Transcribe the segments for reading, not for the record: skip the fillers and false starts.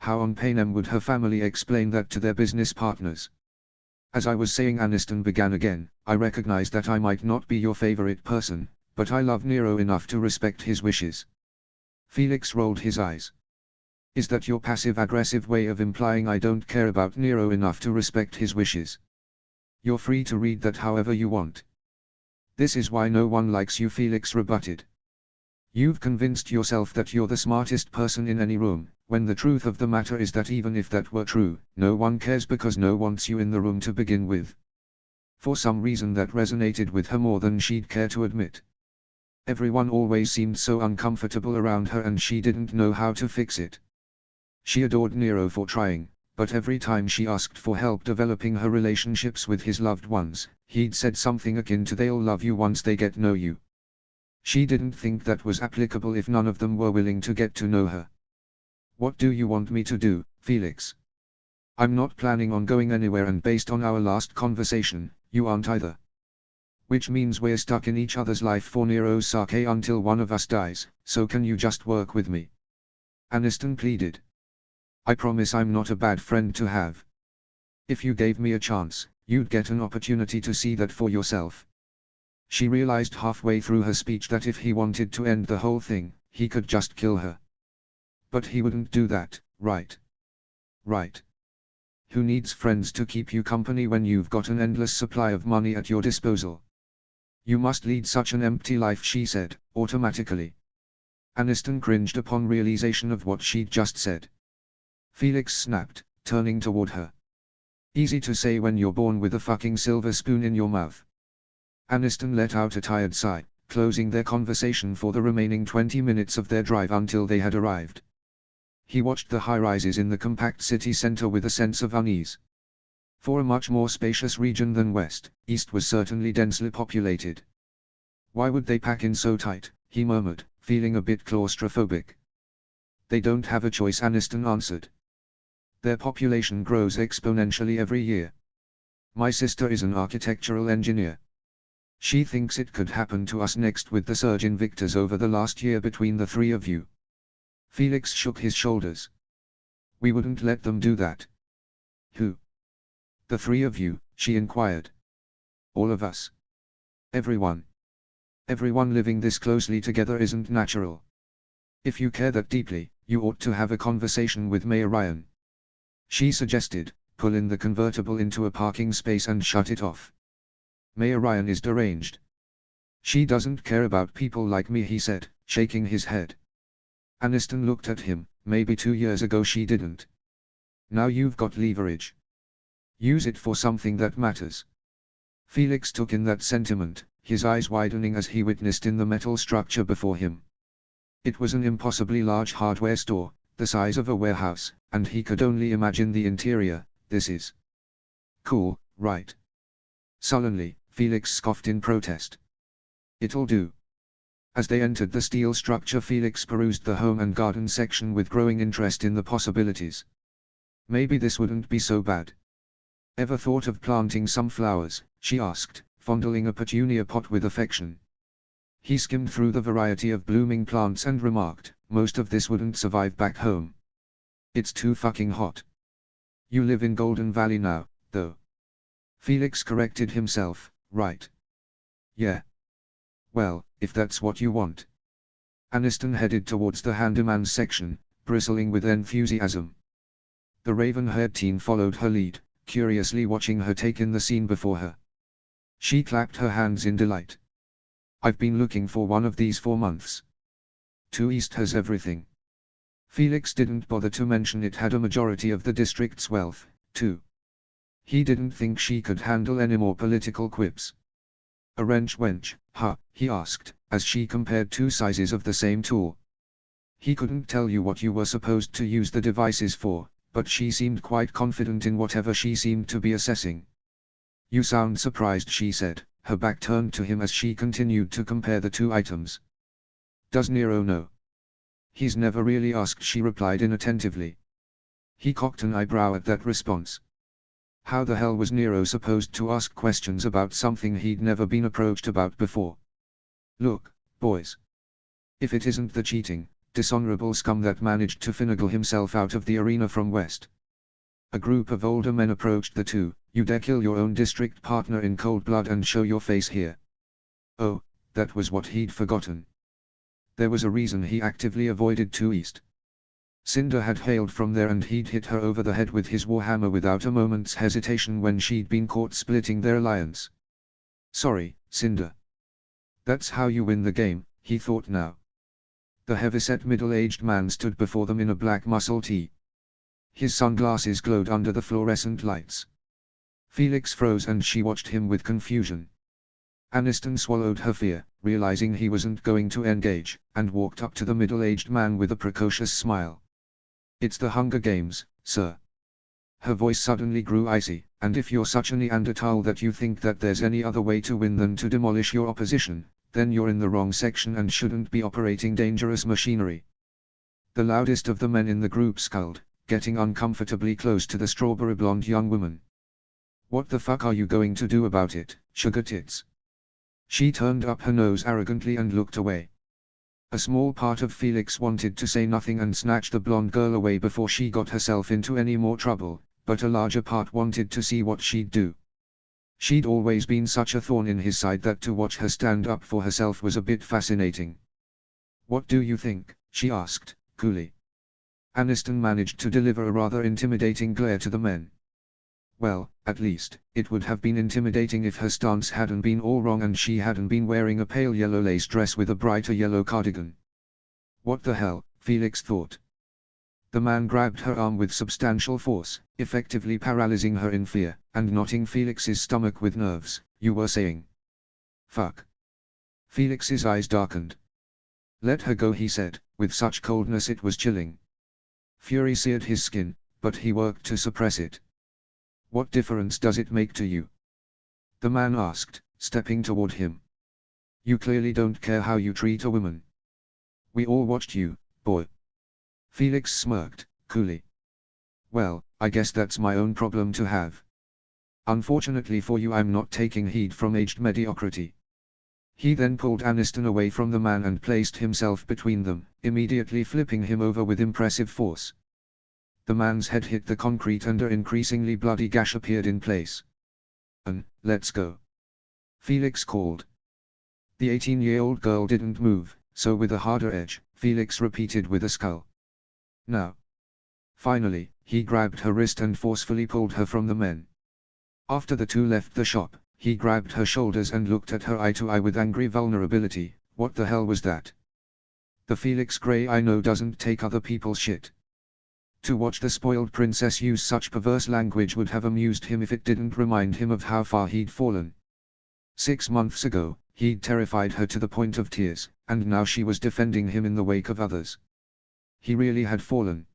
How on panem would her family explain that to their business partners? As I was saying, Aniston began again, I recognize that I might not be your favorite person, but I love Nero enough to respect his wishes. Felix rolled his eyes. Is that your passive-aggressive way of implying I don't care about Nero enough to respect his wishes? You're free to read that however you want. This is why no one likes you, Felix rebutted. You've convinced yourself that you're the smartest person in any room, when the truth of the matter is that even if that were true, no one cares because no one wants you in the room to begin with. For some reason that resonated with her more than she'd care to admit. Everyone always seemed so uncomfortable around her and she didn't know how to fix it. She adored Nero for trying, but every time she asked for help developing her relationships with his loved ones, he'd said something akin to "they'll love you once they get to know you." She didn't think that was applicable if none of them were willing to get to know her. What do you want me to do, Felix? I'm not planning on going anywhere, and based on our last conversation, you aren't either. Which means we're stuck in each other's life for Nero's sake until one of us dies, so can you just work with me? Aniston pleaded. I promise I'm not a bad friend to have. If you gave me a chance, you'd get an opportunity to see that for yourself. She realized halfway through her speech that if he wanted to end the whole thing, he could just kill her. But he wouldn't do that, right? Right. Who needs friends to keep you company when you've got an endless supply of money at your disposal? You must lead such an empty life, she said, automatically. Aniston cringed upon realization of what she'd just said. Felix snapped, turning toward her. Easy to say when you're born with a fucking silver spoon in your mouth. Aniston let out a tired sigh, closing their conversation for the remaining 20 minutes of their drive until they had arrived. He watched the high-rises in the compact city center with a sense of unease. For a much more spacious region than West, East was certainly densely populated. Why would they pack in so tight, he murmured, feeling a bit claustrophobic. They don't have a choice, Aniston answered. Their population grows exponentially every year. My sister is an architectural engineer. She thinks it could happen to us next with the surge in victors over the last year between the three of you. Felix shook his shoulders. We wouldn't let them do that. Who? The three of you, she inquired. All of us. Everyone. Everyone living this closely together isn't natural. If you care that deeply, you ought to have a conversation with Mayor Ryan. She suggested, pull in the convertible into a parking space and shut it off. Mayor Ryan is deranged. She doesn't care about people like me, he said, shaking his head. Aniston looked at him. Maybe 2 years ago she didn't. Now you've got leverage. Use it for something that matters. Felix took in that sentiment, his eyes widening as he witnessed in the metal structure before him. It was an impossibly large hardware store, the size of a warehouse, and he could only imagine the interior. This is cool, right? Sullenly, Felix scoffed in protest. It'll do. As they entered the steel structure, Felix perused the home and garden section with growing interest in the possibilities. Maybe this wouldn't be so bad. Ever thought of planting some flowers? She asked, fondling a petunia pot with affection. He skimmed through the variety of blooming plants and remarked, most of this wouldn't survive back home. It's too fucking hot. You live in Golden Valley now, though. Felix corrected himself, right? Yeah. Well, if that's what you want. Aniston headed towards the handyman's section, bristling with enthusiasm. The raven-haired teen followed her lead, curiously watching her take in the scene before her. She clapped her hands in delight. I've been looking for one of these for months. 2 East has everything. Felix didn't bother to mention it had a majority of the district's wealth, too. He didn't think she could handle any more political quips. A wrench wench, huh? He asked, as she compared 2 sizes of the same tool. He couldn't tell you what you were supposed to use the devices for, but she seemed quite confident in whatever she seemed to be assessing. You sound surprised, she said, her back turned to him as she continued to compare the 2 items. Does Nero know? He's never really asked, she replied inattentively. He cocked an eyebrow at that response. How the hell was Nero supposed to ask questions about something he'd never been approached about before? Look, boys. If it isn't the cheating, dishonorable scum that managed to finagle himself out of the arena from West. A group of older men approached the two. You dare kill your own district partner in cold blood and show your face here. Oh, that was what he'd forgotten. There was a reason he actively avoided 2 East. Cinder had hailed from there and he'd hit her over the head with his warhammer without a moment's hesitation when she'd been caught splitting their alliance. Sorry, Cinder. That's how you win the game, he thought now. The heavyset middle-aged man stood before them in a black muscle tee. His sunglasses glowed under the fluorescent lights. Felix froze and she watched him with confusion. Aniston swallowed her fear, realizing he wasn't going to engage, and walked up to the middle-aged man with a precocious smile. It's the Hunger Games, sir. Her voice suddenly grew icy, and if you're such a Neanderthal that you think that there's any other way to win than to demolish your opposition, then you're in the wrong section and shouldn't be operating dangerous machinery. The loudest of the men in the group sculled, getting uncomfortably close to the strawberry blonde young woman. What the fuck are you going to do about it, sugar tits? She turned up her nose arrogantly and looked away. A small part of Felix wanted to say nothing and snatch the blonde girl away before she got herself into any more trouble, but a larger part wanted to see what she'd do. She'd always been such a thorn in his side that to watch her stand up for herself was a bit fascinating. What do you think? She asked, coolly. Aniston managed to deliver a rather intimidating glare to the men. Well, at least, it would have been intimidating if her stance hadn't been all wrong and she hadn't been wearing a pale yellow lace dress with a brighter yellow cardigan. What the hell, Felix thought. The man grabbed her arm with substantial force, effectively paralyzing her in fear, and knotting Felix's stomach with nerves. You were saying? Fuck. Felix's eyes darkened. Let her go, he said, with such coldness it was chilling. Fury seared his skin, but he worked to suppress it. What difference does it make to you? The man asked, stepping toward him. You clearly don't care how you treat a woman. We all watched you, boy. Felix smirked, coolly. Well, I guess that's my own problem to have. Unfortunately for you, I'm not taking heed from aged mediocrity. He then pulled Aniston away from the man and placed himself between them, immediately flipping him over with impressive force. The man's head hit the concrete and an increasingly bloody gash appeared in place. Let's go. Felix called. The 18-year-old girl didn't move, so with a harder edge, Felix repeated with a scowl. Now. Finally, he grabbed her wrist and forcefully pulled her from the men. After the two left the shop, he grabbed her shoulders and looked at her eye to eye with angry vulnerability. What the hell was that? The Felix Gray I know doesn't take other people's shit. To watch the spoiled princess use such perverse language would have amused him if it didn't remind him of how far he'd fallen. 6 months ago, he'd terrified her to the point of tears, and now she was defending him in the wake of others. He really had fallen.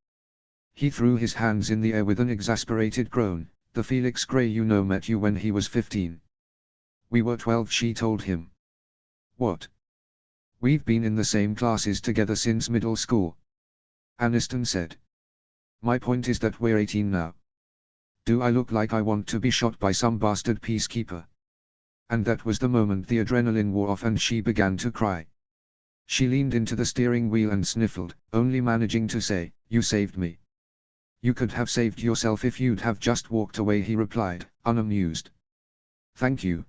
He threw his hands in the air with an exasperated groan. The Felix Gray you know met you when he was 15. We were 12, she told him. What? We've been in the same classes together since middle school. Aniston said. My point is that we're 18 now. Do I look like I want to be shot by some bastard peacekeeper? And that was the moment the adrenaline wore off and she began to cry. She leaned into the steering wheel and sniffled, only managing to say, "You saved me." "You could have saved yourself if you'd have just walked away," he replied, unamused. "Thank you,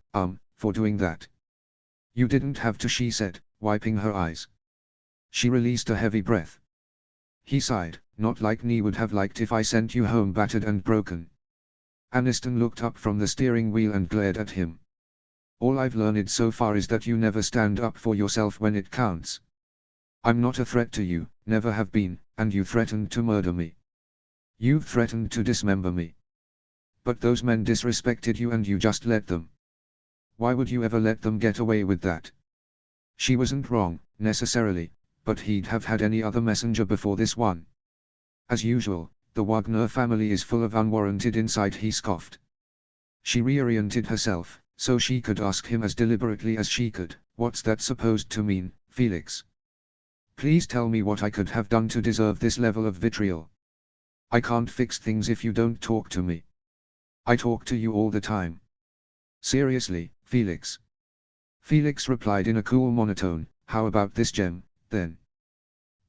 for doing that." "You didn't have to," she said, wiping her eyes. She released a heavy breath. He sighed, "Not like me would have liked if I sent you home battered and broken." Aniston looked up from the steering wheel and glared at him. "All I've learned so far is that you never stand up for yourself when it counts. I'm not a threat to you, never have been, and you threatened to murder me. You've threatened to dismember me. But those men disrespected you and you just let them. Why would you ever let them get away with that?" She wasn't wrong, necessarily, but he'd have had any other messenger before this one. "As usual, the Wagner family is full of unwarranted insight," he scoffed. She reoriented herself, so she could ask him as deliberately as she could, "What's that supposed to mean, Felix? Please tell me what I could have done to deserve this level of vitriol. I can't fix things if you don't talk to me. I talk to you all the time." "Seriously, Felix?" Felix replied in a cool monotone, "How about this gem, then?"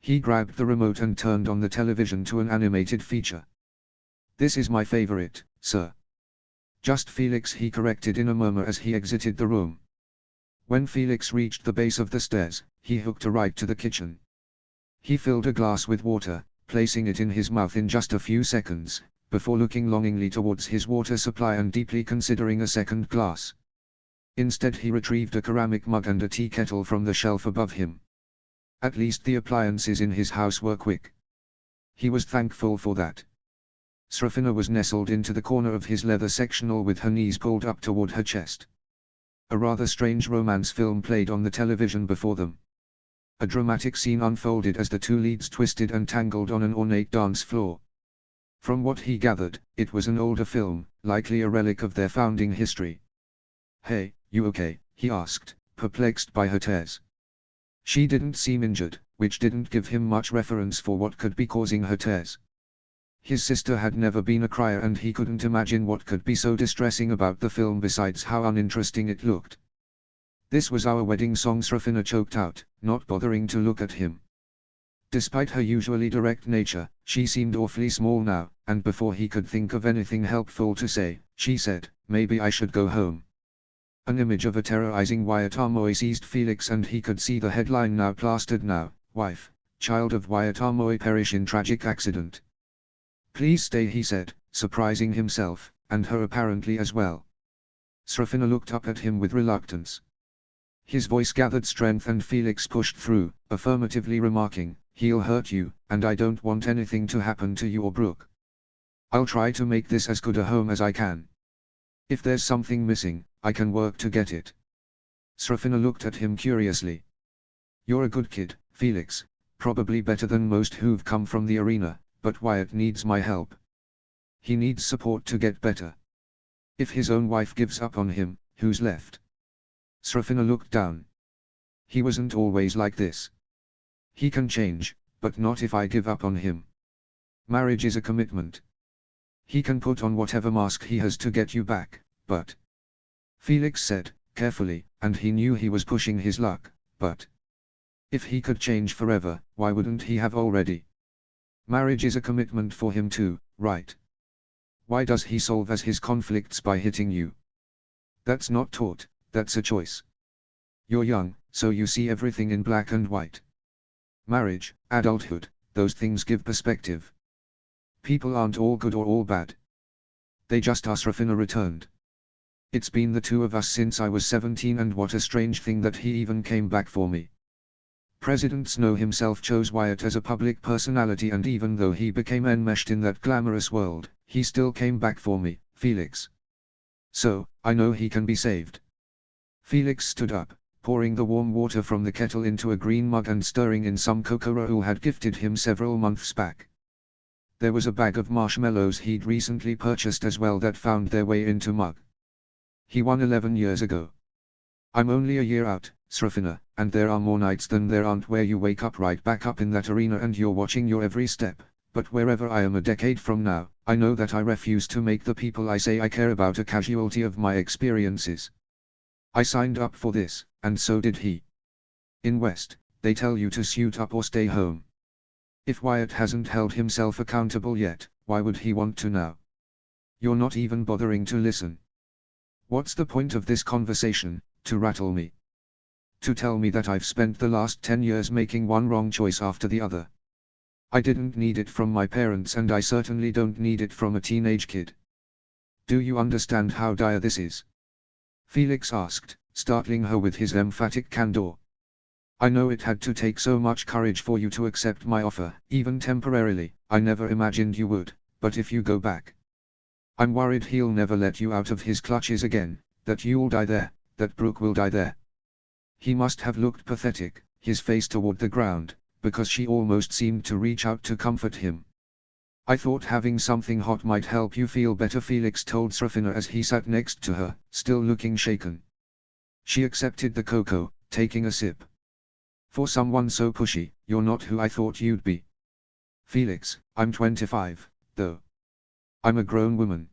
He grabbed the remote and turned on the television to an animated feature. "This is my favorite, sir." "Just Felix," he corrected in a murmur as he exited the room. When Felix reached the base of the stairs, he hooked a ride to the kitchen. He filled a glass with water, placing it in his mouth in just a few seconds, before looking longingly towards his water supply and deeply considering a second glass. Instead he retrieved a ceramic mug and a tea kettle from the shelf above him. At least the appliances in his house were quick. He was thankful for that. Srafina was nestled into the corner of his leather sectional with her knees pulled up toward her chest. A rather strange romance film played on the television before them. A dramatic scene unfolded as the two leads twisted and tangled on an ornate dance floor. From what he gathered, it was an older film, likely a relic of their founding history. "Hey, you okay?" he asked, perplexed by her tears. She didn't seem injured, which didn't give him much reference for what could be causing her tears. His sister had never been a crier and he couldn't imagine what could be so distressing about the film besides how uninteresting it looked. "This was our wedding song," Srafina choked out, not bothering to look at him. Despite her usually direct nature, she seemed awfully small now, and before he could think of anything helpful to say, she said, "Maybe I should go home." An image of a terrorizing Wyatt Armoy seized Felix and he could see the headline now plastered now, "Wife, child of Wyatt Armoy perish in tragic accident." "Please stay," he said, surprising himself, and her apparently as well. Srafina looked up at him with reluctance. His voice gathered strength and Felix pushed through, affirmatively remarking, "He'll hurt you, and I don't want anything to happen to you or Brooke. I'll try to make this as good a home as I can. If there's something missing, I can work to get it." Srafina looked at him curiously. "You're a good kid, Felix, probably better than most who've come from the arena, but Wyatt needs my help. He needs support to get better. If his own wife gives up on him, who's left?" Srafina looked down. "He wasn't always like this. He can change, but not if I give up on him. Marriage is a commitment. He can put on whatever mask he has to get you back, but..." Felix said, carefully, and he knew he was pushing his luck, but if he could change forever, why wouldn't he have already? Marriage is a commitment for him too, right? Why does he solve as his conflicts by hitting you? That's not taught, that's a choice. You're young, so you see everything in black and white. Marriage, adulthood, those things give perspective. People aren't all good or all bad. They just are," Srafina returned. "It's been the two of us since I was 17 and what a strange thing that he even came back for me. President Snow himself chose Wyatt as a public personality and even though he became enmeshed in that glamorous world, he still came back for me, Felix. So, I know he can be saved." Felix stood up, pouring the warm water from the kettle into a green mug and stirring in some cocoa Raoul had gifted him several months back. There was a bag of marshmallows he'd recently purchased as well that found their way into mug. "He won 11 years ago. I'm only a year out, Srafina, and there are more nights than there aren't where you wake up right back up in that arena and you're watching your every step, but wherever I am a decade from now, I know that I refuse to make the people I say I care about a casualty of my experiences. I signed up for this, and so did he. In West, they tell you to suit up or stay home. If Wyatt hasn't held himself accountable yet, why would he want to now? You're not even bothering to listen. What's the point of this conversation, to rattle me? To tell me that I've spent the last 10 years making one wrong choice after the other? I didn't need it from my parents and I certainly don't need it from a teenage kid. Do you understand how dire this is?" Felix asked, startling her with his emphatic candor. "I know it had to take so much courage for you to accept my offer, even temporarily, I never imagined you would, but if you go back, I'm worried he'll never let you out of his clutches again, that you'll die there, that Brooke will die there." He must have looked pathetic, his face toward the ground, because she almost seemed to reach out to comfort him. "I thought having something hot might help you feel better," Felix told Srafina as he sat next to her, still looking shaken. She accepted the cocoa, taking a sip. "For someone so pushy, you're not who I thought you'd be. Felix, I'm 25, though. I'm a grown woman.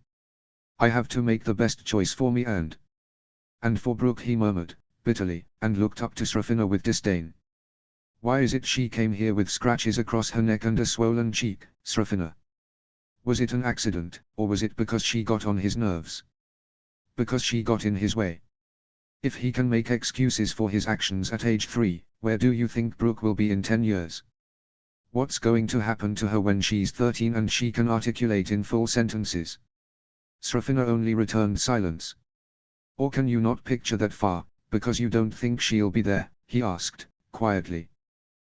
I have to make the best choice for me and for Brooke," he murmured, bitterly, and looked up to Srafina with disdain. Why is it she came here with scratches across her neck and a swollen cheek, Srafina? Was it an accident, or was it because she got on his nerves? Because she got in his way. If he can make excuses for his actions at age 3, where do you think Brooke will be in 10 years? What's going to happen to her when she's 13 and she can articulate in full sentences? Srafina only returned silence. Or can you not picture that far, because you don't think she'll be there, he asked, quietly.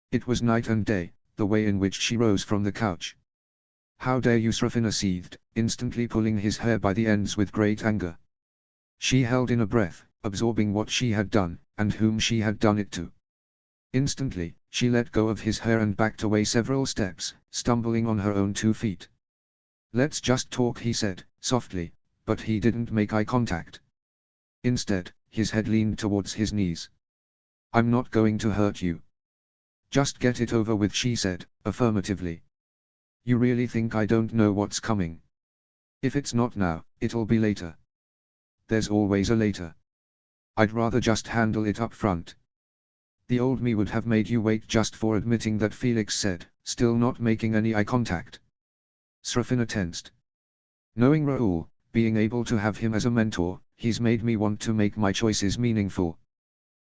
It was night and day, the way in which she rose from the couch. How dare you, Srafina seethed, instantly pulling his hair by the ends with great anger. She held in a breath, absorbing what she had done, and whom she had done it to. Instantly, she let go of his hair and backed away several steps, stumbling on her own 2 feet. Let's just talk, he said, softly, but he didn't make eye contact. Instead, his head leaned towards his knees. I'm not going to hurt you. Just get it over with, she said, affirmatively. You really think I don't know what's coming? If it's not now, it'll be later. There's always a later. I'd rather just handle it up front. The old me would have made you wait just for admitting that, Felix said, still not making any eye contact. Srafina tensed. Knowing Raoul, being able to have him as a mentor, he's made me want to make my choices meaningful.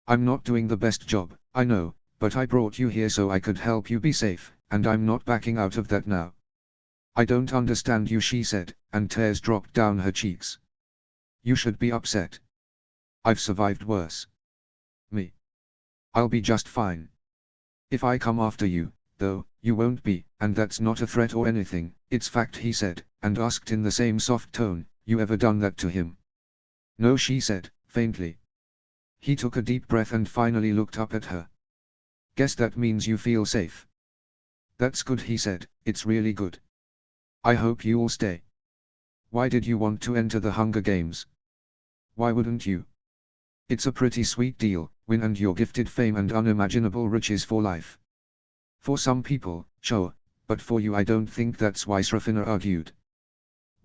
I'm not doing the best job, I know, but I brought you here so I could help you be safe, and I'm not backing out of that now. I don't understand you, she said, and tears dropped down her cheeks. You should be upset. I've survived worse. Me. I'll be just fine. If I come after you, though, you won't be, and that's not a threat or anything, it's fact, he said, and asked in the same soft tone, you ever done that to him? No, she said, faintly. He took a deep breath and finally looked up at her. Guess that means you feel safe. That's good, he said, it's really good. I hope you'll stay. Why did you want to enter the Hunger Games? Why wouldn't you? It's a pretty sweet deal, win and you're gifted fame and unimaginable riches for life. For some people, sure, but for you I don't think that's why, Srafina argued.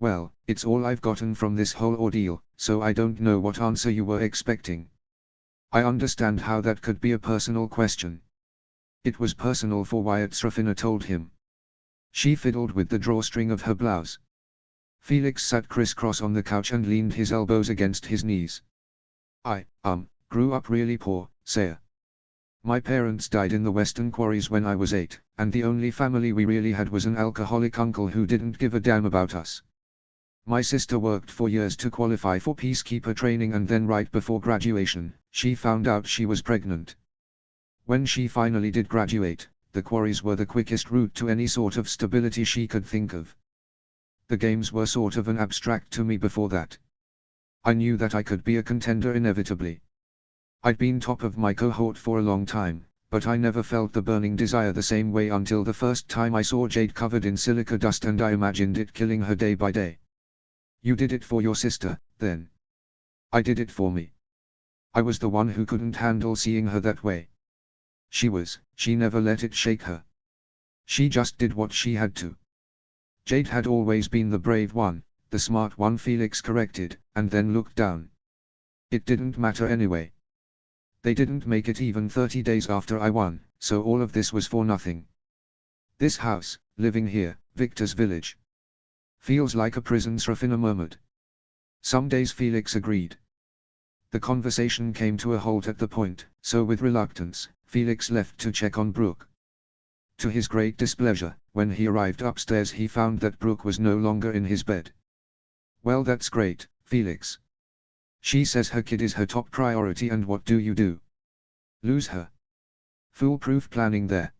Well, it's all I've gotten from this whole ordeal, so I don't know what answer you were expecting. I understand how that could be a personal question. It was personal for Wyatt, Srafina told him. She fiddled with the drawstring of her blouse. Felix sat crisscross on the couch and leaned his elbows against his knees. I, grew up really poor, Saya. My parents died in the Western Quarries when I was 8, and the only family we really had was an alcoholic uncle who didn't give a damn about us. My sister worked for years to qualify for peacekeeper training, and then right before graduation, she found out she was pregnant. When she finally did graduate, the quarries were the quickest route to any sort of stability she could think of. The games were sort of an abstract to me before that. I knew that I could be a contender inevitably. I'd been top of my cohort for a long time, but I never felt the burning desire the same way until the first time I saw Jade covered in silica dust, and I imagined it killing her day by day. You did it for your sister, then. I did it for me. I was the one who couldn't handle seeing her that way. She never let it shake her. She just did what she had to. Jade had always been the brave one, the smart one, Felix corrected, and then looked down. It didn't matter anyway. They didn't make it even 30 days after I won, so all of this was for nothing. This house, living here, Victor's village. Feels like a prison, Srafina murmured. Some days, Felix agreed. The conversation came to a halt at the point, so with reluctance, Felix left to check on Brooke. To his great displeasure, when he arrived upstairs he found that Brooke was no longer in his bed. Well, that's great, Felix. She says her kid is her top priority, and what do you do? Lose her. Foolproof planning there.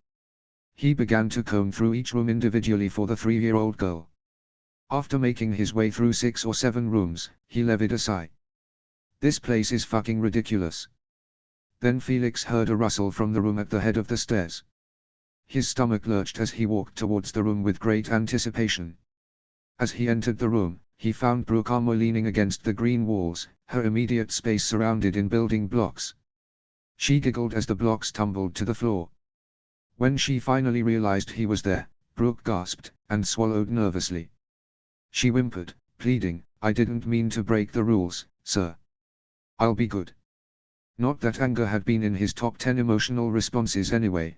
He began to comb through each room individually for the 3-year-old girl. After making his way through 6 or 7 rooms, he levied a sigh. This place is fucking ridiculous. Then Felix heard a rustle from the room at the head of the stairs. His stomach lurched as he walked towards the room with great anticipation. As he entered the room, he found Brooke Armour leaning against the green walls, her immediate space surrounded in building blocks. She giggled as the blocks tumbled to the floor. When she finally realized he was there, Brooke gasped, and swallowed nervously. She whimpered, pleading, I didn't mean to break the rules, sir. I'll be good. Not that anger had been in his top 10 emotional responses anyway,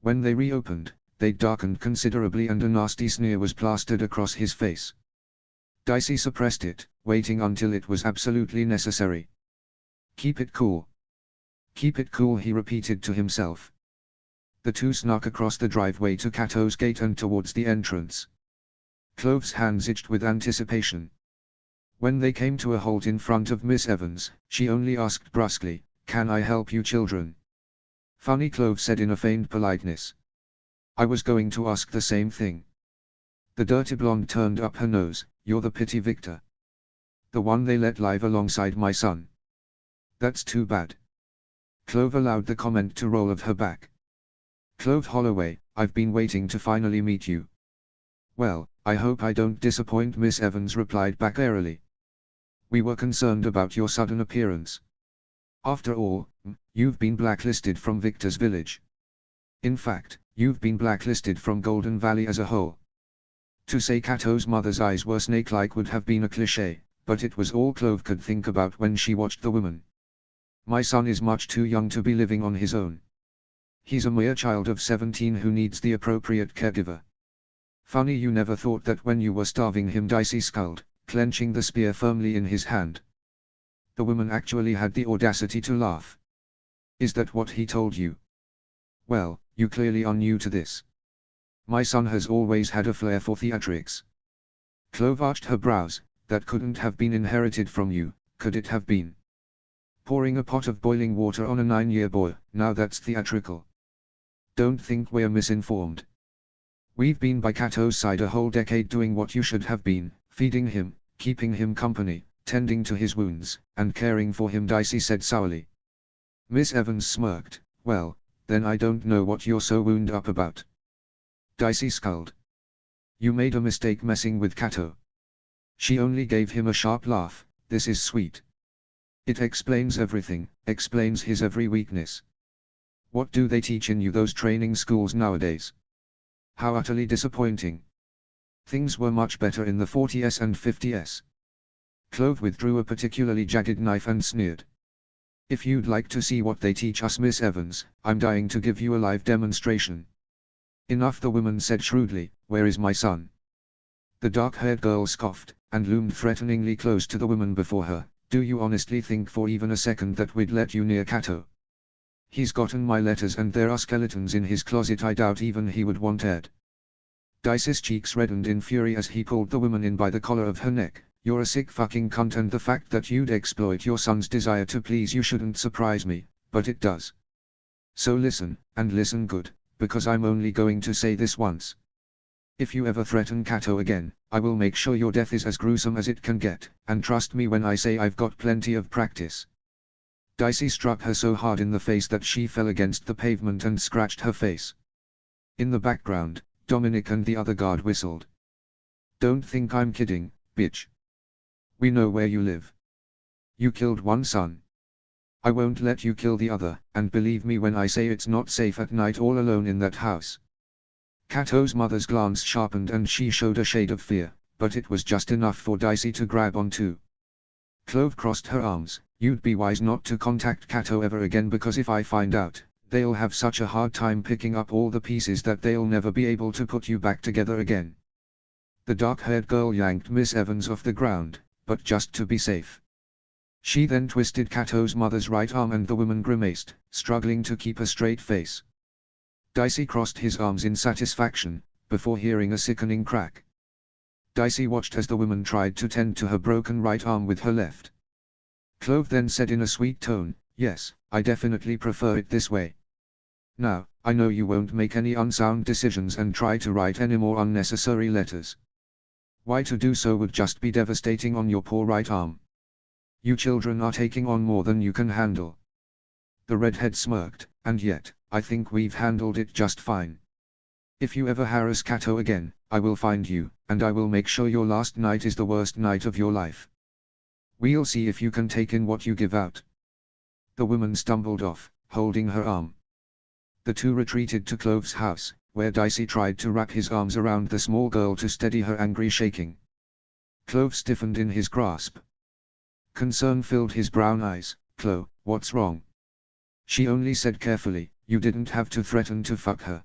When they reopened, they darkened considerably and a nasty sneer was plastered across his face. Dicey suppressed it, waiting until it was absolutely necessary. Keep it cool. Keep it cool, he repeated to himself. The two snuck across the driveway to Cato's gate and towards the entrance. Clove's hands itched with anticipation. When they came to a halt in front of Miss Evans, she only asked brusquely, "Can I help you children?" "Funny," Clove said in a feigned politeness. "I was going to ask the same thing." The dirty blonde turned up her nose. "You're the pity victor. The one they let live alongside my son. That's too bad." Clove allowed the comment to roll off her back. "Clove Holloway, I've been waiting to finally meet you." "Well, I hope I don't disappoint," Miss Evans replied back airily. "We were concerned about your sudden appearance. After all, you've been blacklisted from Victor's Village. In fact, you've been blacklisted from Golden Valley as a whole." To say Cato's mother's eyes were snake-like would have been a cliché, but it was all Clove could think about when she watched the woman. "My son is much too young to be living on his own. He's a mere child of 17 who needs the appropriate caregiver." "Funny you never thought that when you were starving him," Dicey sculled, clenching the spear firmly in his hand. The woman actually had the audacity to laugh. "Is that what he told you? Well, you clearly are new to this. My son has always had a flair for theatrics." Clove arched her brows. "That couldn't have been inherited from you, could it have been? Pouring a pot of boiling water on a 9-year boy, now that's theatrical. Don't think we're misinformed. We've been by Cato's side a whole decade doing what you should have been, feeding him, keeping him company, tending to his wounds, and caring for him," Dicey said sourly. Miss Evans smirked. "Well, then I don't know what you're so wound up about." Dicey sculled. "You made a mistake messing with Cato." She only gave him a sharp laugh. "This is sweet. It explains everything, explains his every weakness. What do they teach in those training schools nowadays? How utterly disappointing. Things were much better in the 40s and 50s. Clove withdrew a particularly jagged knife and sneered. "If you'd like to see what they teach us, Miss Evans, I'm dying to give you a live demonstration." "Enough," the woman said shrewdly. "Where is my son?" The dark-haired girl scoffed, and loomed threateningly close to the woman before her. "Do you honestly think for even a second that we'd let you near Cato? He's gotten my letters and there are skeletons in his closet I doubt even he would want Ed." Dicey's cheeks reddened in fury as he pulled the woman in by the collar of her neck. "You're a sick fucking cunt, and the fact that you'd exploit your son's desire to please you shouldn't surprise me, but it does. So listen, and listen good, because I'm only going to say this once. If you ever threaten Cato again, I will make sure your death is as gruesome as it can get, and trust me when I say I've got plenty of practice." Dicey struck her so hard in the face that she fell against the pavement and scratched her face. In the background, Dominic and the other guard whistled. "Don't think I'm kidding, bitch. We know where you live. You killed one son. I won't let you kill the other, and believe me when I say it's not safe at night all alone in that house." Cato's mother's glance sharpened and she showed a shade of fear, but it was just enough for Dicey to grab onto. Clove crossed her arms. "You'd be wise not to contact Cato ever again, because if I find out, they'll have such a hard time picking up all the pieces that they'll never be able to put you back together again." The dark-haired girl yanked Miss Evans off the ground, but just to be safe. She then twisted Cato's mother's right arm and the woman grimaced, struggling to keep a straight face. Dicey crossed his arms in satisfaction, before hearing a sickening crack. Dicey watched as the woman tried to tend to her broken right arm with her left. Clove then said in a sweet tone, "Yes, I definitely prefer it this way. Now, I know you won't make any unsound decisions and try to write any more unnecessary letters. Why, to do so would just be devastating on your poor right arm. You children are taking on more than you can handle." The redhead smirked. "And yet, I think we've handled it just fine. If you ever harass Cato again, I will find you, and I will make sure your last night is the worst night of your life. We'll see if you can take in what you give out." The woman stumbled off, holding her arm. The two retreated to Clove's house, where Dicey tried to wrap his arms around the small girl to steady her angry shaking. Clove stiffened in his grasp. Concern filled his brown eyes. "Clo, what's wrong?" She only said carefully, "You didn't have to threaten to fuck her."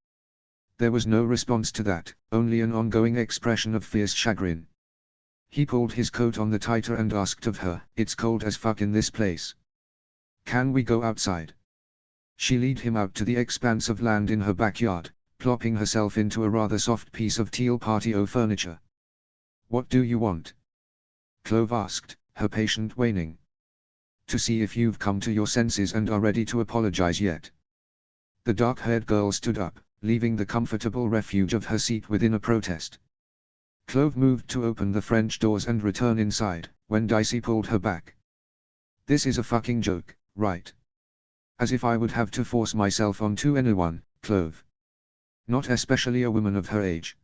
There was no response to that, only an ongoing expression of fierce chagrin. He pulled his coat on the tighter and asked of her, "It's cold as fuck in this place. Can we go outside?" She led him out to the expanse of land in her backyard, plopping herself into a rather soft piece of teal patio furniture. "What do you want?" Clove asked, her patience waning. "To see if you've come to your senses and are ready to apologize yet." The dark-haired girl stood up, leaving the comfortable refuge of her seat within a protest. Clove moved to open the French doors and return inside, when Dicey pulled her back. "This is a fucking joke, right? As if I would have to force myself onto anyone, Clove. Not especially a woman of her age."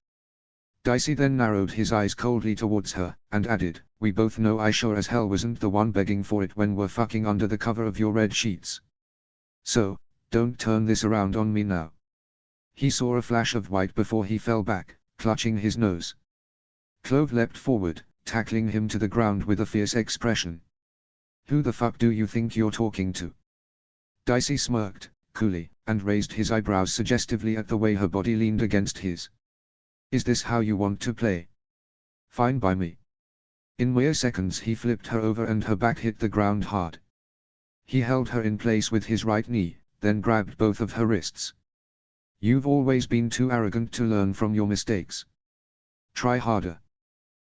Dicey then narrowed his eyes coldly towards her, and added, "We both know I sure as hell wasn't the one begging for it when we're fucking under the cover of your red sheets. So, don't turn this around on me now." He saw a flash of white before he fell back, clutching his nose. Clove leapt forward, tackling him to the ground with a fierce expression. "Who the fuck do you think you're talking to?" Dicey smirked, coolly, and raised his eyebrows suggestively at the way her body leaned against his. "Is this how you want to play? Fine by me." In mere seconds he flipped her over and her back hit the ground hard. He held her in place with his right knee, then grabbed both of her wrists. "You've always been too arrogant to learn from your mistakes. Try harder.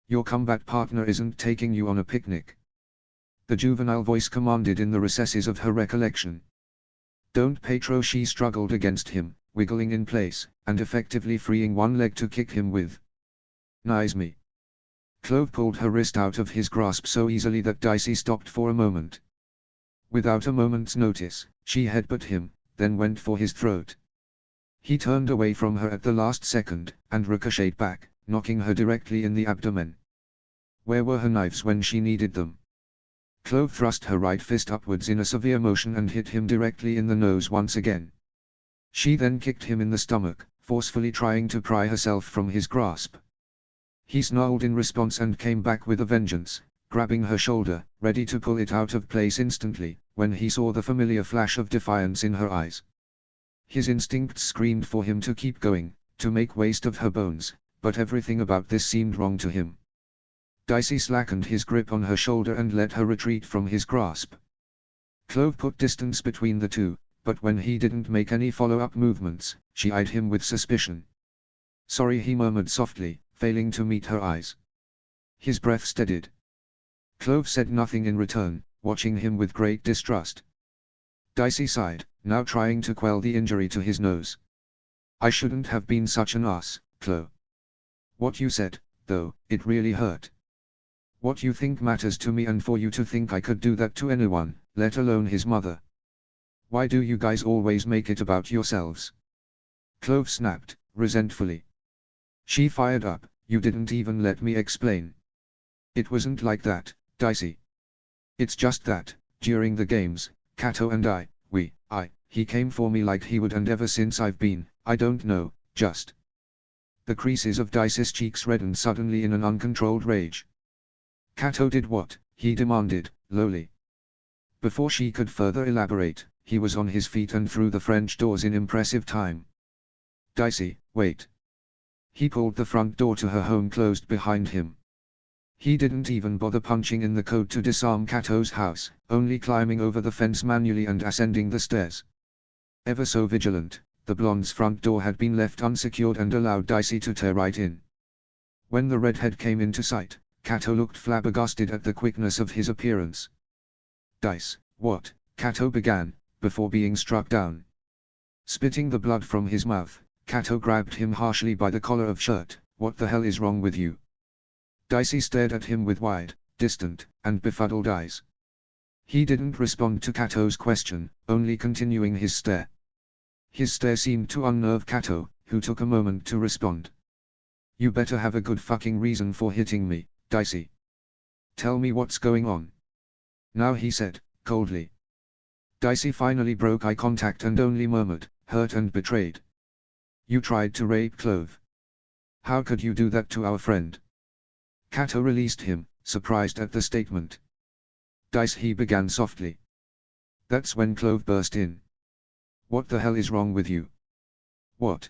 Your combat partner isn't taking you on a picnic." The juvenile voice commanded in the recesses of her recollection. "Don't Petro." She struggled against him, wiggling in place, and effectively freeing one leg to kick him with. "Nice me." Clove pulled her wrist out of his grasp so easily that Dicey stopped for a moment. Without a moment's notice, she headbutted him, then went for his throat. He turned away from her at the last second, and ricocheted back, knocking her directly in the abdomen. Where were her knives when she needed them? Clove thrust her right fist upwards in a severe motion and hit him directly in the nose once again. She then kicked him in the stomach, forcefully trying to pry herself from his grasp. He snarled in response and came back with a vengeance, grabbing her shoulder, ready to pull it out of place instantly, when he saw the familiar flash of defiance in her eyes. His instincts screamed for him to keep going, to make waste of her bones, but everything about this seemed wrong to him. Dicey slackened his grip on her shoulder and let her retreat from his grasp. Clove put distance between the two, but when he didn't make any follow-up movements, she eyed him with suspicion. "Sorry," he murmured softly, failing to meet her eyes. His breath steadied. Clove said nothing in return, watching him with great distrust. Dicey sighed, now trying to quell the injury to his nose. "I shouldn't have been such an ass, Clove. What you said, though, it really hurt. What you think matters to me, and for you to think I could do that to anyone, let alone his mother. Why do you guys always make it about yourselves?" Clove snapped, resentfully. She fired up, "You didn't even let me explain." "It wasn't like that, Dicey. It's just that, during the games, Cato and he came for me like he would, and ever since I've been, I don't know, just." The creases of Dicey's cheeks reddened suddenly in an uncontrolled rage. "Cato did what?" he demanded, lowly. Before she could further elaborate, he was on his feet and through the French doors in impressive time. "Dicey, wait." He pulled the front door to her home closed behind him. He didn't even bother punching in the code to disarm Cato's house, only climbing over the fence manually and ascending the stairs. Ever so vigilant, the blonde's front door had been left unsecured and allowed Dicey to tear right in. When the redhead came into sight, Cato looked flabbergasted at the quickness of his appearance. "Dice, what?" Cato began, before being struck down. Spitting the blood from his mouth, Cato grabbed him harshly by the collar of shirt. "What the hell is wrong with you?" Dicey stared at him with wide, distant, and befuddled eyes. He didn't respond to Cato's question, only continuing his stare. His stare seemed to unnerve Cato, who took a moment to respond. "You better have a good fucking reason for hitting me, Dicey. Tell me what's going on now," he said, coldly. Dicey finally broke eye contact and only murmured, "Hurt and betrayed. You tried to rape Clove. How could you do that to our friend?" Cato released him, surprised at the statement. "Dice," he began softly. That's when Clove burst in. "What the hell is wrong with you? What,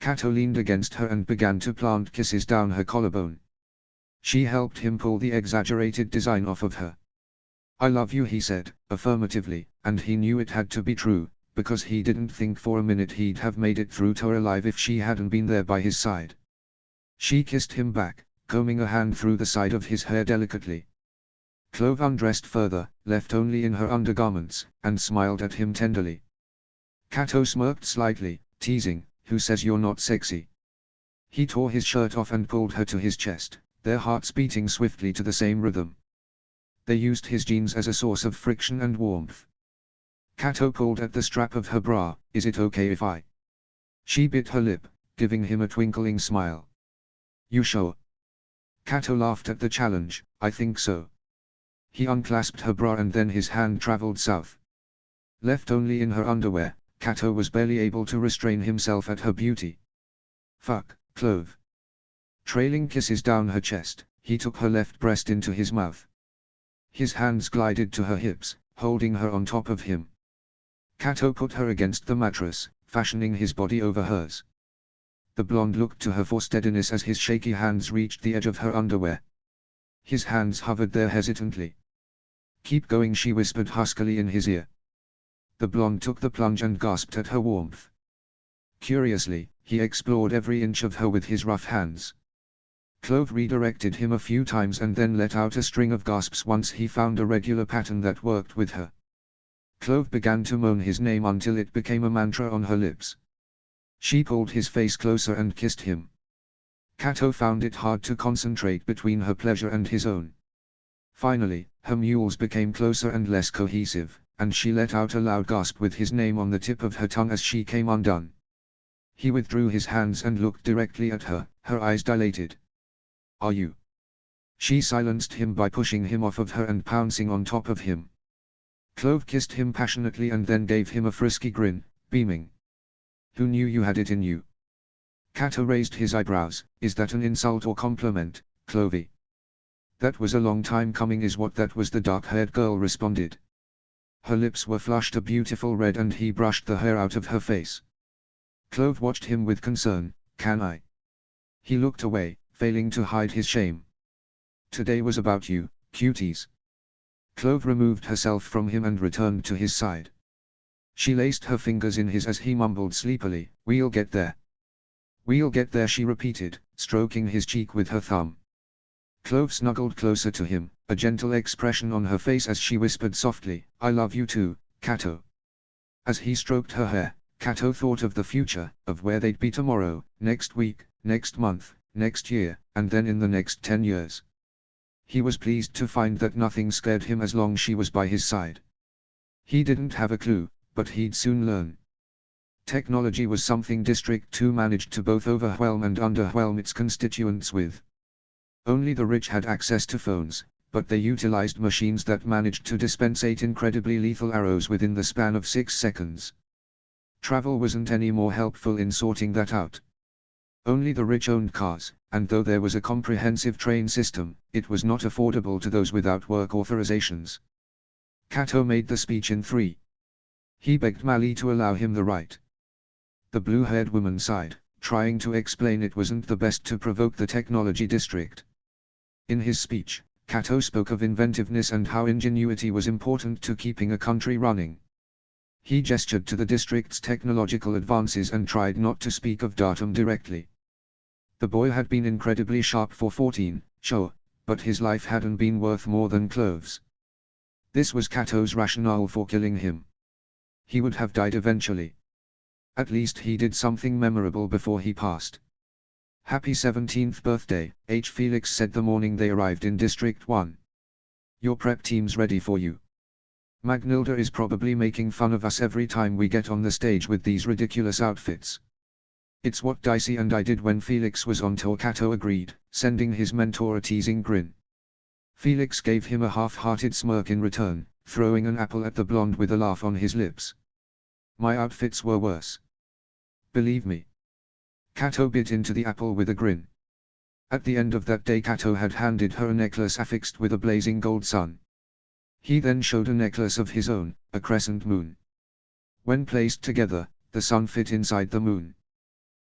Kato leaned against her and began to plant kisses down her collarbone. She helped him pull the exaggerated design off of her. "I love you," he said, affirmatively, and he knew it had to be true, because he didn't think for a minute he'd have made it through to her alive if she hadn't been there by his side. She kissed him back, combing a hand through the side of his hair delicately. Clove undressed further, left only in her undergarments, and smiled at him tenderly. Kato smirked slightly, teasing, "Who says you're not sexy?" He tore his shirt off and pulled her to his chest, their hearts beating swiftly to the same rhythm. They used his jeans as a source of friction and warmth. Kato pulled at the strap of her bra. "Is it okay if I?" She bit her lip, giving him a twinkling smile. "You sure?" Kato laughed at the challenge. "I think so." He unclasped her bra and then his hand traveled south. Left only in her underwear, Kato was barely able to restrain himself at her beauty. "Fuck, Clove." Trailing kisses down her chest, he took her left breast into his mouth. His hands glided to her hips, holding her on top of him. Kato put her against the mattress, fashioning his body over hers. The blonde looked to her for steadiness as his shaky hands reached the edge of her underwear. His hands hovered there hesitantly. "Keep going," she whispered huskily in his ear. The blonde took the plunge and gasped at her warmth. Curiously, he explored every inch of her with his rough hands. Clove redirected him a few times and then let out a string of gasps once he found a regular pattern that worked with her. Clove began to moan his name until it became a mantra on her lips. She pulled his face closer and kissed him. Kato found it hard to concentrate between her pleasure and his own. Finally, her mules became closer and less cohesive, and she let out a loud gasp with his name on the tip of her tongue as she came undone. He withdrew his hands and looked directly at her, her eyes dilated. "Are you?" She silenced him by pushing him off of her and pouncing on top of him. Clove kissed him passionately and then gave him a frisky grin, beaming. "Who knew you had it in you?" Kato raised his eyebrows. "Is that an insult or compliment, Clovey?" "That was a long time coming," is what that was, the dark-haired girl responded. Her lips were flushed a beautiful red and he brushed the hair out of her face. Clove watched him with concern. "Can I?" He looked away, failing to hide his shame. "Today was about you, cuties." Clove removed herself from him and returned to his side. She laced her fingers in his as he mumbled sleepily, "We'll get there." "We'll get there," she repeated, stroking his cheek with her thumb. Clove snuggled closer to him, a gentle expression on her face as she whispered softly, "I love you too, Kato." As he stroked her hair, Kato thought of the future, of where they'd be tomorrow, next week, next month, next year, and then in the next 10 years. He was pleased to find that nothing scared him as long as she was by his side. He didn't have a clue, but he'd soon learn. Technology was something District 2 managed to both overwhelm and underwhelm its constituents with. Only the rich had access to phones, but they utilized machines that managed to dispense 8 incredibly lethal arrows within the span of 6 seconds. Travel wasn't any more helpful in sorting that out. Only the rich owned cars, and though there was a comprehensive train system, it was not affordable to those without work authorizations. Kato made the speech in 3. He begged Mali to allow him the right. The blue-haired woman sighed, trying to explain it wasn't the best to provoke the technology district. In his speech, Kato spoke of inventiveness and how ingenuity was important to keeping a country running. He gestured to the district's technological advances and tried not to speak of datum directly. The boy had been incredibly sharp for 14, sure, but his life hadn't been worth more than Clove's. This was Kato's rationale for killing him. He would have died eventually. At least he did something memorable before he passed. "Happy 17th birthday," H. Felix said the morning they arrived in District 1. "Your prep team's ready for you. Magnilda is probably making fun of us every time we get on the stage with these ridiculous outfits." "It's what Dicey and I did when Felix was on tour," Kato agreed, sending his mentor a teasing grin. Felix gave him a half-hearted smirk in return, throwing an apple at the blonde with a laugh on his lips. "My outfits were worse. Believe me." Kato bit into the apple with a grin. At the end of that day Kato had handed her a necklace affixed with a blazing gold sun. He then showed a necklace of his own, a crescent moon. When placed together, the sun fit inside the moon.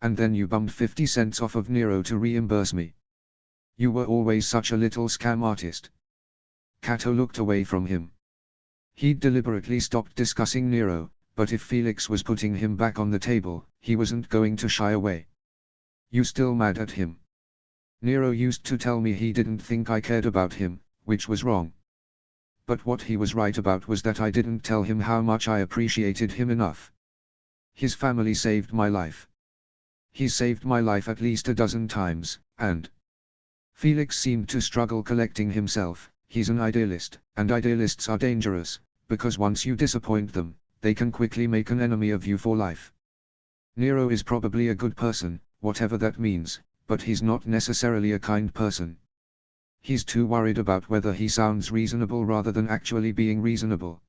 and then you bummed 50 cents off of Nero to reimburse me. You were always such a little scam artist. Cato looked away from him. He'd deliberately stopped discussing Nero, but if Felix was putting him back on the table, he wasn't going to shy away. You still mad at him? Nero used to tell me he didn't think I cared about him, which was wrong. But what he was right about was that I didn't tell him how much I appreciated him enough. His family saved my life. He's saved my life at least a dozen times, and... Felix seemed to struggle collecting himself. He's an idealist, and idealists are dangerous, because once you disappoint them, they can quickly make an enemy of you for life. Nero is probably a good person, whatever that means, but he's not necessarily a kind person. He's too worried about whether he sounds reasonable rather than actually being reasonable.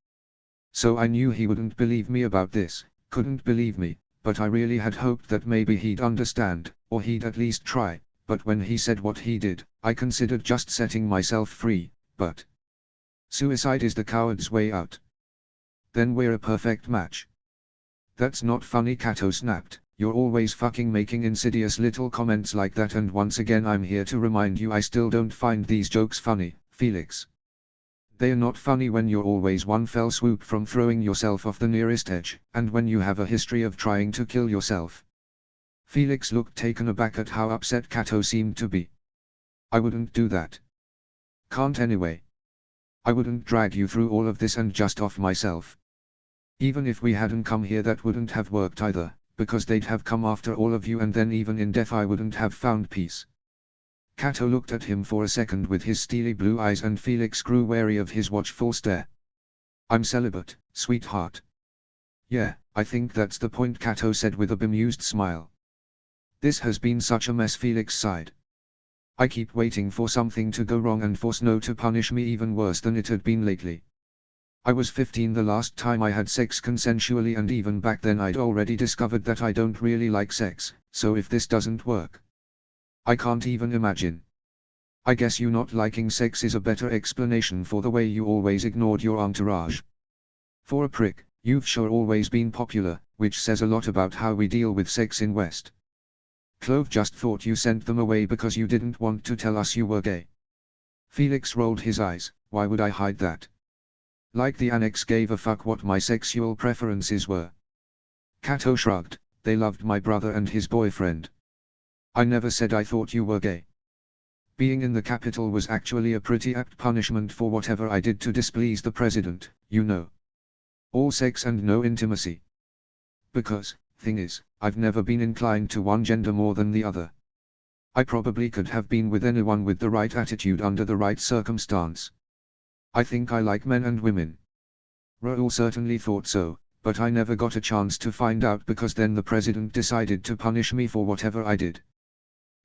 So I knew he wouldn't believe me about this, couldn't believe me, but I really had hoped that maybe he'd understand, or he'd at least try, but when he said what he did, I considered just setting myself free, but... Suicide is the coward's way out. Then we're a perfect match. That's not funny, Cato snapped. You're always fucking making insidious little comments like that, and once again I'm here to remind you I still don't find these jokes funny, Felix. They're not funny when you're always one fell swoop from throwing yourself off the nearest edge, and when you have a history of trying to kill yourself. Felix looked taken aback at how upset Cato seemed to be. I wouldn't do that. Can't anyway. I wouldn't drag you through all of this and just off myself. Even if we hadn't come here, that wouldn't have worked either, because they'd have come after all of you, and then even in death I wouldn't have found peace. Cato looked at him for a second with his steely blue eyes, and Felix grew wary of his watchful stare. I'm celibate, sweetheart. Yeah, I think that's the point, Cato said with a bemused smile. This has been such a mess, Felix sighed. I keep waiting for something to go wrong and for Snow to punish me even worse than it had been lately. I was 15 the last time I had sex consensually, and even back then I'd already discovered that I don't really like sex, so if this doesn't work, I can't even imagine. I guess you not liking sex is a better explanation for the way you always ignored your entourage. For a prick, you've sure always been popular, which says a lot about how we deal with sex in West. Clove just thought you sent them away because you didn't want to tell us you were gay. Felix rolled his eyes. Why would I hide that? Like the annex gave a fuck what my sexual preferences were. Cato shrugged. They loved my brother and his boyfriend. I never said I thought you were gay. Being in the Capitol was actually a pretty apt punishment for whatever I did to displease the president, you know. All sex and no intimacy. Because, thing is, I've never been inclined to one gender more than the other. I probably could have been with anyone with the right attitude under the right circumstance. I think I like men and women. Raoul certainly thought so, but I never got a chance to find out because then the president decided to punish me for whatever I did.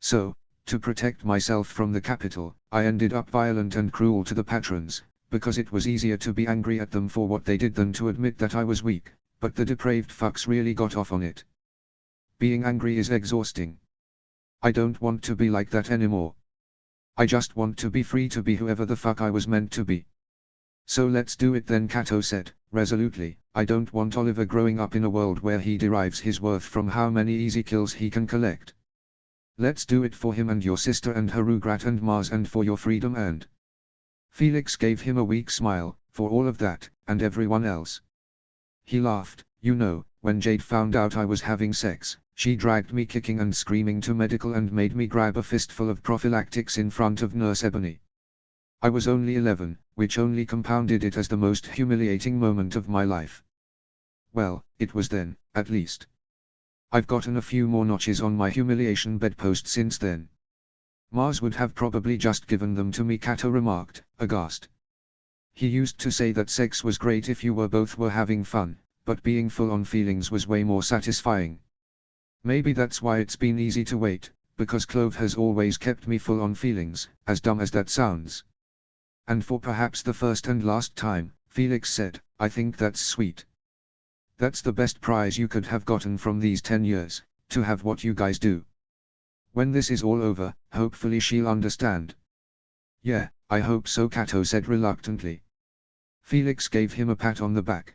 So, to protect myself from the Capitol, I ended up violent and cruel to the patrons, because it was easier to be angry at them for what they did than to admit that I was weak, but the depraved fucks really got off on it. Being angry is exhausting. I don't want to be like that anymore. I just want to be free to be whoever the fuck I was meant to be. So let's do it then, Cato said, resolutely. I don't want Oliver growing up in a world where he derives his worth from how many easy kills he can collect. Let's do it for him and your sister and her Rugrat and Mars, and for your freedom and... Felix gave him a weak smile, for all of that, and everyone else. He laughed. You know, when Jade found out I was having sex, she dragged me kicking and screaming to medical and made me grab a fistful of prophylactics in front of Nurse Ebony. I was only 11, which only compounded it as the most humiliating moment of my life. Well, it was then, at least. I've gotten a few more notches on my humiliation bedpost since then. Mars would have probably just given them to me, Cato remarked, aghast. He used to say that sex was great if you both were having fun, but being full on feelings was way more satisfying. Maybe that's why it's been easy to wait, because Clove has always kept me full on feelings, as dumb as that sounds. And for perhaps the first and last time, Felix said, I think that's sweet. That's the best prize you could have gotten from these 10 years, to have what you guys do. When this is all over, hopefully she'll understand. Yeah, I hope so, Cato said reluctantly. Felix gave him a pat on the back.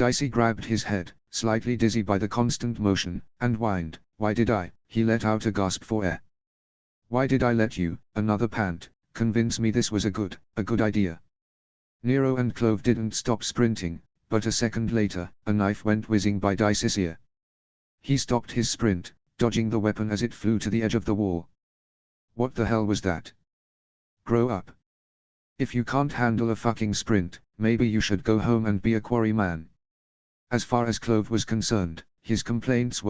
Dicey grabbed his head, slightly dizzy by the constant motion, and whined. Why did I? He let out a gasp for air. Why did I let you, another pant, convince me this was a good idea? Nero and Clove didn't stop sprinting, but a second later, a knife went whizzing by Dicey's ear. He stopped his sprint, dodging the weapon as it flew to the edge of the wall. What the hell was that? Grow up. If you can't handle a fucking sprint, maybe you should go home and be a quarryman. As far as Clove was concerned, his complaints were